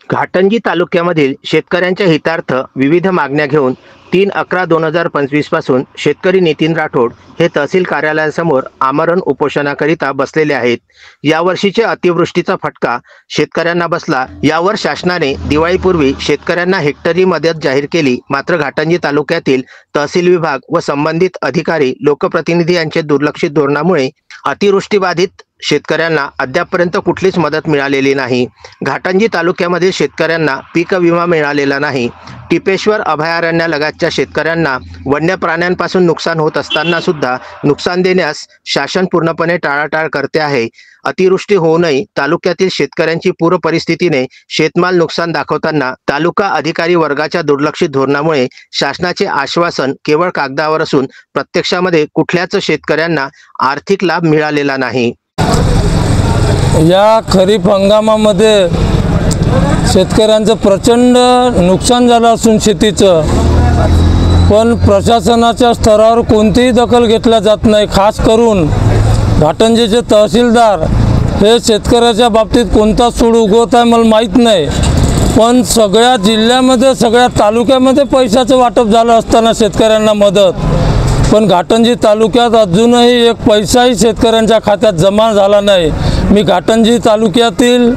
घाटंजी तालुक्यामधील शेतकऱ्यांच्या हितार्थ विविध मागण्या घेऊन 3/11/2025 पासून शेतकरी नितीन राठोड हे तहसील कार्यालयासमोर आमरण उपोषणाकरिता बसलेले आहेत। यावर्षीचे अतिवृष्टीचा फटका शेतकऱ्यांना बसला। यावर शासनाने दिवाळीपूर्वी शेतकऱ्यांना हेक्टरी मदत जाहीर केली, मात्र घाटंजी तालुक्यातील तहसील विभाग व संबंधित अधिकारी लोकप्रतिनिधी यांचे दुर्लक्षित धोरणामुळे अतिवृष्टीबाधित शेतकऱ्यांना अद्यापपर्यंत कुठलीच मदत मिळालेली नाही। घाटंजी तालुक्यामध्ये शेतकऱ्यांना पीक विमा मिळालेला नाही। टिपेश्वर अभयारण्यालगतच्या शेतकऱ्यांना वन्य प्राण्यांपासून नुकसान होत असताना सुद्धा नुकसान देण्यास शासन पूर्णपणे टाळाटाळ करते आहे। अतिवृष्टी होऊनही तालुक्यातील शेतकऱ्यांची पूर परिस्थितीने शेतमाल नुकसान दाखवताना तालुका अधिकारी वर्गाच्या दुर्लक्षित धोरणामुळे शासनाचे आश्वासन केवळ कागदावर असून प्रत्यक्षामध्ये कुठल्याच शेतकऱ्यांना आर्थिक लाभ मिळालेला नाही। या खरीप हंगामामध्ये शेतकऱ्यांचं प्रचंड नुकसान झालं असून शेतीचं, पण प्रशासनाच्या स्तरावर कोणतीही दखल घेतल्या जात नाही। खास करून घाटंजीचे तहसीलदार हे शेतकऱ्याच्या बाबतीत कोणता सूड उगवत आहे मला माहीत नाही, पण सगळ्या जिल्ह्यामध्ये सगळ्या तालुक्यामध्ये पैशाचं वाटप झालं असताना शेतकऱ्यांना मदत, पण घाटंजी तालुक्यात अजूनही एक पैसाही शेतकऱ्यांच्या खात्यात जमा झाला नाही। मी घाटंजी तालुक्यातील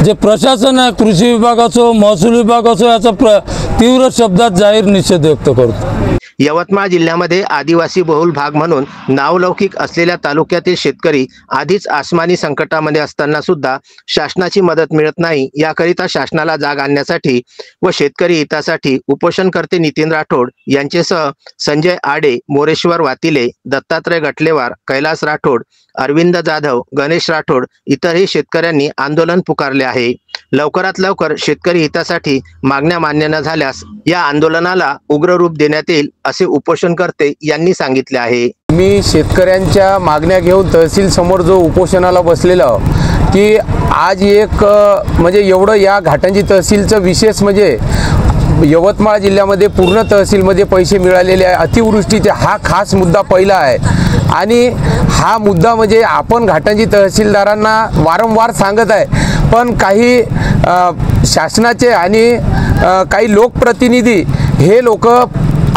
जे प्रशासन आहे, कृषी विभाग असो महसूल विभाग असो, याचा तीव्र शब्दात जाहीर निषेध व्यक्त करतो। यवतमाळ जिल्ह्यामध्ये आदिवासी बहुल भाग म्हणून नावलौकिक असलेल्या तालुक्यातील शेतकरी आधीच आसमानी संकटामध्ये असताना सुद्धा शासनाची मदत मिळत नाही। याकरिता शासनाला जाग आणण्यासाठी व शेतकरी हितासाठी उपोषणकर्ते नितीन राठोड यांचेसह संजय आडे, मोरेश्वर वातिले, दत्तात्रय गटलेवार, कैलास राठोड, अरविंद जाधव, गणेश राठोड इतरही शेतकऱ्यांनी आंदोलन पुकारले आहे। लवकरात लवकर शेतकरी हितासाठी मागण्या मान्य न झाल्यास या आंदोलनाला उग्र रूप देण्यात येईल असे उपोषणकर्ते यांनी सांगितले आहे। मी शेतकऱ्यांच्या मागण्या घेऊन तहसील समोर जो उपोषणाला बसलेलो की आज एक म्हणजे एवढं या घाटंजी तहसीलचं विशेष म्हणजे यवतमाळ जिल्ह्यामध्ये पूर्ण तहसीलमध्ये पैसे मिळालेले आहे। अतिवृष्टीचा हा खास मुद्दा पहिला आहे आणि हा मुद्दा म्हणजे आपण घाटंजी तहसीलदारांना वारंवार सांगत आहे, पण काही शासनाचे आणि काही लोकप्रतिनिधी हे लोक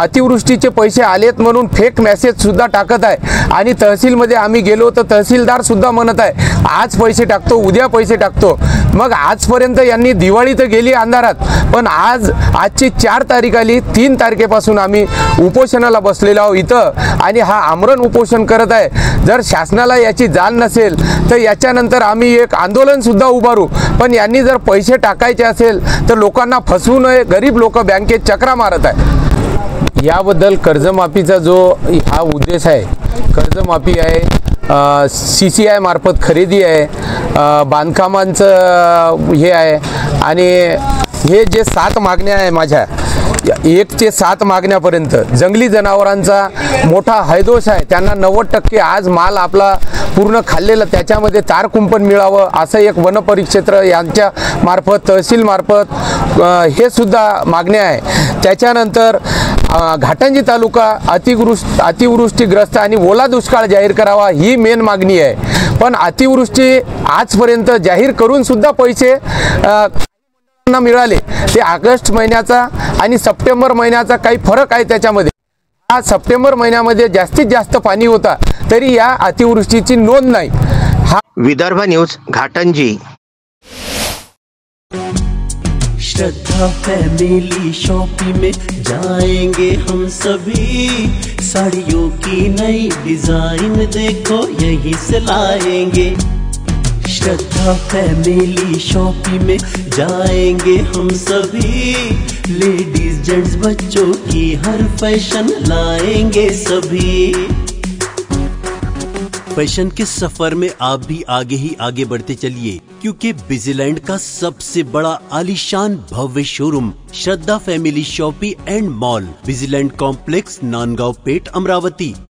अतिवृष्टीचे पैसे आलेत म्हणून फेक मेसेज सुद्धा टाकत आहे आणि तहसीलमध्ये आम्ही गेलो तर तहसीलदार सुद्धा म्हणत आहे आज पैसे टाकतो, उद्या पैसे टाकतो। मग आजपर्यंत यांनी दिवाळी तर गेली अंधारात, पण आजची 4 तारीख आली, 3 तारखेपासून आम्ही उपोषणाला बसलेलो आहोत इथं आणि हा आमरण उपोषण करत आहे। जर शासनाला याची जाण नसेल तर याच्यानंतर आम्ही एक आंदोलन सुद्धा उभारू, पण यांनी जर पैसे टाकायचे असेल तर लोकांना फसवू नये। गरीब लोक बँकेत चक्रा मारत आहे। याबद्दल कर्जमाफीचा जो हा उद्देश आहे, कर्जमाफी आहे, CCI मार्फत खरेदी आहे, बांधकामांचं हे आहे आणि हे जे 7 मागण्या आहे माझ्या 1 ते 7 मागण्यापर्यंत जंगली जनावरांचा मोठा हैदोष आहे, त्यांना 90% आज माल आपला पूर्ण खाल्लेला त्याच्यामध्ये तार कुंपण मिळावं असं एक वनपरिक्षेत्र यांच्या मार्फत तहसील मार्फत हे सुद्धा मागण्या आहे। त्याच्यानंतर घाटंजी तालुका अतिवृष्टीग्रस्त आणि ओला दुष्काळ जाहीर करावा ही मेन मागणी आहे, पण अतिवृष्टी आजपर्यंत जाहीर करून सुद्धा पैसे मिळाले ते ऑगस्ट महिन्याचा आणि सप्टेंबर महिन्याचा काही फरक आहे त्याच्यामध्ये। हा सप्टेंबर महिन्यामध्ये जास्तीत जास्त पाणी होता तरी या अतिवृष्टीची नोंद नाही। हा विदर्भ न्यूज घाटंजी। श्रद्धा फैमिली शॉपिंग में जाएंगे हम सभी, साड़ियों की नई डिजाइन देखो यहीं से लाएंगे। श्रद्धा फैमिली शॉपिंग में जाएंगे हम सभी, लेडीज जेंट्स बच्चों की हर फैशन लाएंगे सभी। फैशन के सफर में आप भी आगे ही आगे बढ़ते चलिए, क्योंकि विजिलैंड का सबसे बड़ा आलीशान भव्य showroom Shraddha family shopping and mall, Vijiland complex, Nandgaon Peth, Amravati.